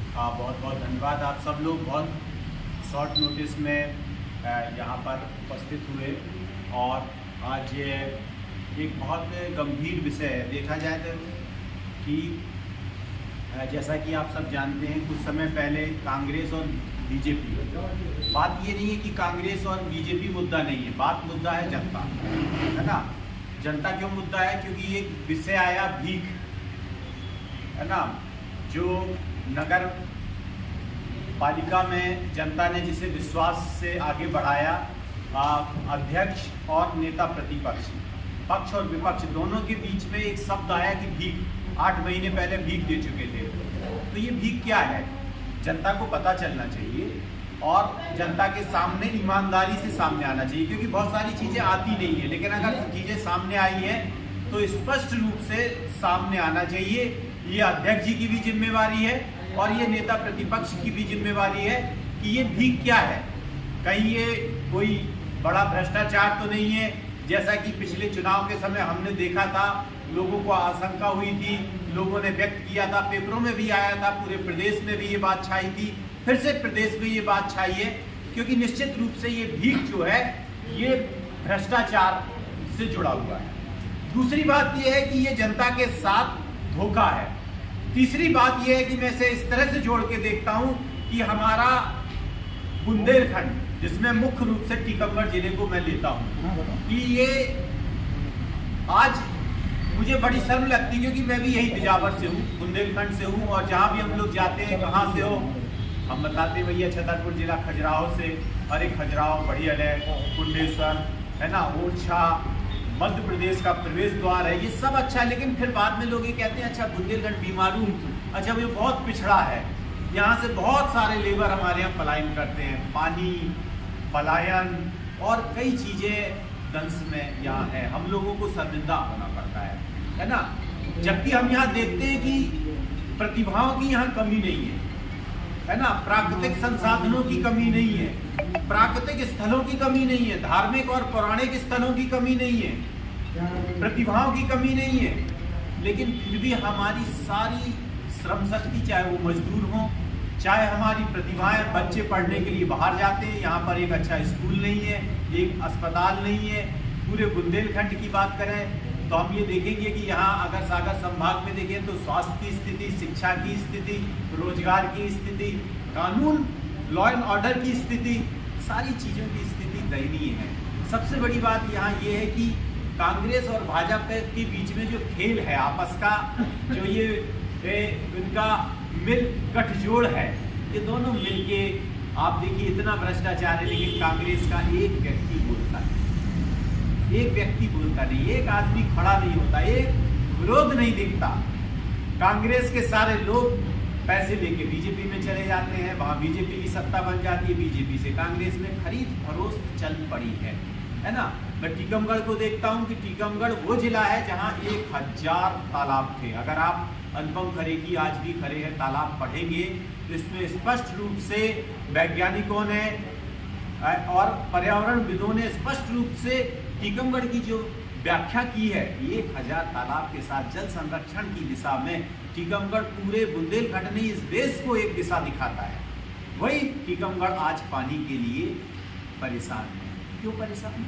बहुत बहुत धन्यवाद। आप सब लोग बहुत शॉर्ट नोटिस में यहाँ पर उपस्थित हुए और आज ये एक बहुत गंभीर विषय है। देखा जाए तो कि जैसा कि आप सब जानते हैं, कुछ समय पहले कांग्रेस और बीजेपी, बात ये नहीं है कि कांग्रेस और बीजेपी मुद्दा नहीं है, मुद्दा है जनता, है ना। जनता क्यों मुद्दा है? क्योंकि एक विषय आया भीख, है ना, जो नगर पालिका में जनता ने जिसे विश्वास से आगे बढ़ाया, अध्यक्ष और नेता प्रतिपक्ष, पक्ष और विपक्ष दोनों के बीच में एक शब्द आया कि भीख। 8 महीने पहले भीख दे चुके थे। तो ये भीख क्या है, जनता को पता चलना चाहिए और जनता के सामने ईमानदारी से सामने आना चाहिए, क्योंकि बहुत सारी चीज़ें आती नहीं है, लेकिन अगर चीज़ें सामने आई हैं तो स्पष्ट रूप से सामने आना चाहिए। ये अध्यक्ष जी की भी जिम्मेवारी है और ये नेता प्रतिपक्ष की भी जिम्मेवारी है कि ये भीख क्या है। कहीं ये कोई बड़ा भ्रष्टाचार तो नहीं है, जैसा कि पिछले चुनाव के समय हमने देखा था, लोगों को आशंका हुई थी, लोगों ने व्यक्त किया था, पेपरों में भी आया था, पूरे प्रदेश में भी ये बात छाई थी, फिर से प्रदेश में ये बात छाई है, क्योंकि निश्चित रूप से ये भीख जो है ये भ्रष्टाचार से जुड़ा हुआ है। दूसरी बात ये है कि ये जनता के साथ धोखा है। तीसरी बात यह है कि मैं इसे इस तरह से जोड़ के देखता हूं कि हमारा बुंदेलखंड, जिसमें मुख्य रूप से टीकमगढ़ जिले को मैं लेता हूं, कि ये आज मुझे बड़ी शर्म लगती है, क्योंकि मैं भी यही बिजावर से हूँ, बुंदेलखंड से हूँ, और जहाँ भी हम लोग जाते हैं, कहाँ से हो, हम बताते भैया छतरपुर जिला खजुराहो से। अरे खजुराहो बढ़िया है, कुंडेश्वर है ना, ओरछा मध्य प्रदेश का प्रवेश द्वार है, ये सब अच्छा है। लेकिन फिर बाद में लोग ये कहते हैं अच्छा बुंदेलखंड बीमारू, अच्छा वो बहुत पिछड़ा है, यहाँ से बहुत सारे लेबर हमारे यहाँ पलायन करते हैं, पानी पलायन और कई चीज़ें दंश में यहाँ है, हम लोगों को शर्मिंदा होना पड़ता है ना। जबकि हम यहाँ देखते हैं कि प्रतिभाओं की यहाँ कमी नहीं है ना, प्राकृतिक संसाधनों की कमी नहीं है, प्राकृतिक स्थलों की कमी नहीं है, धार्मिक और पौराणिक स्थलों की कमी नहीं है, प्रतिभाओं की कमी नहीं है, लेकिन फिर भी हमारी सारी श्रम शक्ति, चाहे वो मजदूर हो, चाहे हमारी प्रतिभाएं, बच्चे पढ़ने के लिए बाहर जाते हैं, यहाँ पर एक अच्छा स्कूल नहीं है, एक अस्पताल नहीं है। पूरे बुंदेलखंड की बात करें तो हम ये देखेंगे कि यहाँ अगर सागर संभाग में देखें तो स्वास्थ्य की स्थिति, शिक्षा की स्थिति, रोजगार की स्थिति, कानून लॉ एंड ऑर्डर की स्थिति, सारी चीज़ों की स्थिति दयनीय है। सबसे बड़ी बात यहाँ ये है कि कांग्रेस और भाजपा के बीच में जो खेल है आपस का, जो ये इनका मिल गठजोड़ है, ये दोनों मिलके, आप देखिए इतना भ्रष्टाचार है, लेकिन कांग्रेस का एक व्यक्ति बोलता है, एक व्यक्ति बोलता नहीं, एक आदमी खड़ा नहीं होता, एक विरोध नहीं दिखता। कांग्रेस के सारे लोग पैसे लेके बीजेपी में चले जाते हैं, वहां बीजेपी की सत्ता बन जाती है, बीजेपी से कांग्रेस में खरीद फरोख्त चल पड़ी है ना। मैं टीकमगढ़ को देखता हूं कि टीकमगढ़ वो जिला है जहां 1000 तालाब थे। अगर आप अनुपम खरे की आज भी खरे हैं तालाब पढ़ेंगे तो इसमें स्पष्ट रूप से वैज्ञानिकों ने और पर्यावरणविदों ने स्पष्ट रूप से टीकमगढ़ की जो व्याख्या की है, 1000 तालाब के साथ जल संरक्षण की दिशा में टीकमगढ़ पूरे बुंदेलखंड ने इस देश को एक दिशा दिखाता है। वही टीकमगढ़ आज पानी के लिए परेशान है। क्यों परेशान है?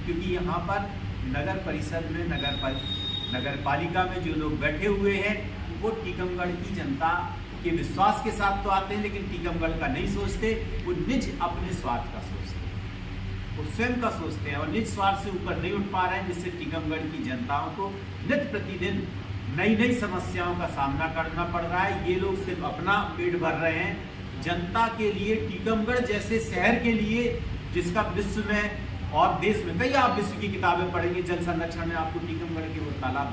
क्योंकि यहाँ पर नगर परिषद में, नगर पालिका में जो लोग बैठे हुए हैं वो टीकमगढ़ की जनता के विश्वास के साथ तो आते हैं, लेकिन टीकमगढ़ का नहीं सोचते, वो निज अपने स्वार्थ का सोचते हैं, वो स्वयं का सोचते हैं और निज स्वार्थ से ऊपर नहीं उठ पा रहे हैं, जिससे टीकमगढ़ की जनताओं को नित्य प्रतिदिन नई नई समस्याओं का सामना करना पड़ रहा है। ये लोग सिर्फ अपना पेट भर रहे हैं, जनता के लिए, टीकमगढ़ जैसे शहर के लिए, जिसका विश्व में और देश में, कई आप विश्व की किताबें पढ़ेंगे, जल संरक्षण में आपको टीकमगढ़ के वो तालाब